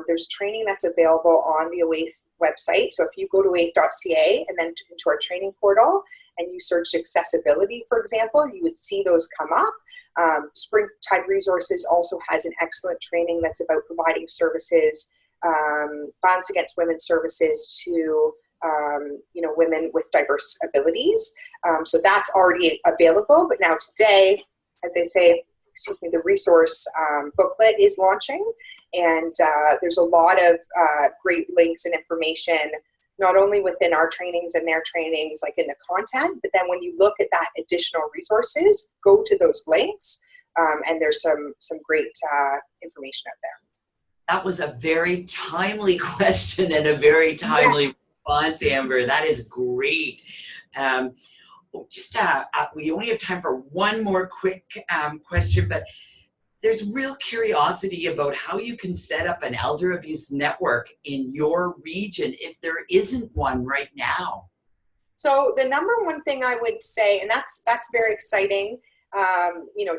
There's training that's available on the OAIF website. So if you go to oaif.ca and then into our training portal and you search accessibility, for example, you would see those come up. Springtide Resources also has an excellent training that's about providing services, violence against women services to women with diverse abilities. So that's already available. But now today, as I say, the resource booklet is launching, and there's a lot of great links and information, not only within our trainings and their trainings, like in the content, but then when you look at that additional resources, go to those links, and there's some great information out there. That was a very timely question and a very timely response, Amber. That is great. We only have time for one more quick question, but there's real curiosity about how you can set up an elder abuse network in your region if there isn't one right now. So the number one thing I would say, and that's very exciting,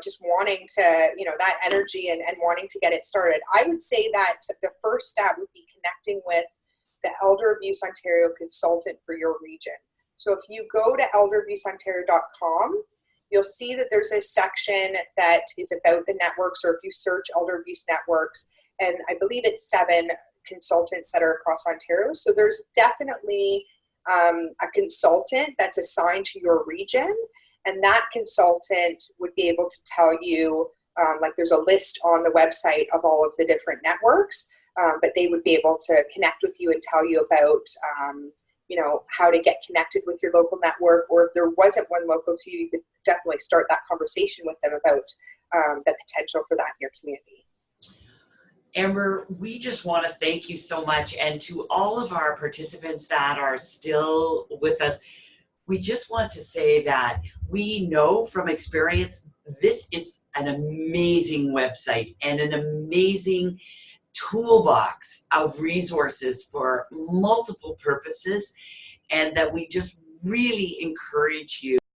just wanting to, that energy and wanting to get it started. I would say that the first step would be connecting with the Elder Abuse Ontario consultant for your region. So if you go to elderabuseontario.com, you'll see that there's a section that is about the networks, or if you search elder abuse networks, and I believe it's 7 consultants that are across Ontario. So there's definitely a consultant that's assigned to your region, and that consultant would be able to tell you, there's a list on the website of all of the different networks, but they would be able to connect with you and tell you about how to get connected with your local network, or if there wasn't one local to you, you could definitely start that conversation with them about the potential for that in your community. Amber, we just want to thank you so much, and to all of our participants that are still with us, we just want to say that we know from experience this is an amazing website and an amazing toolbox of resources for multiple purposes, and that we just really encourage you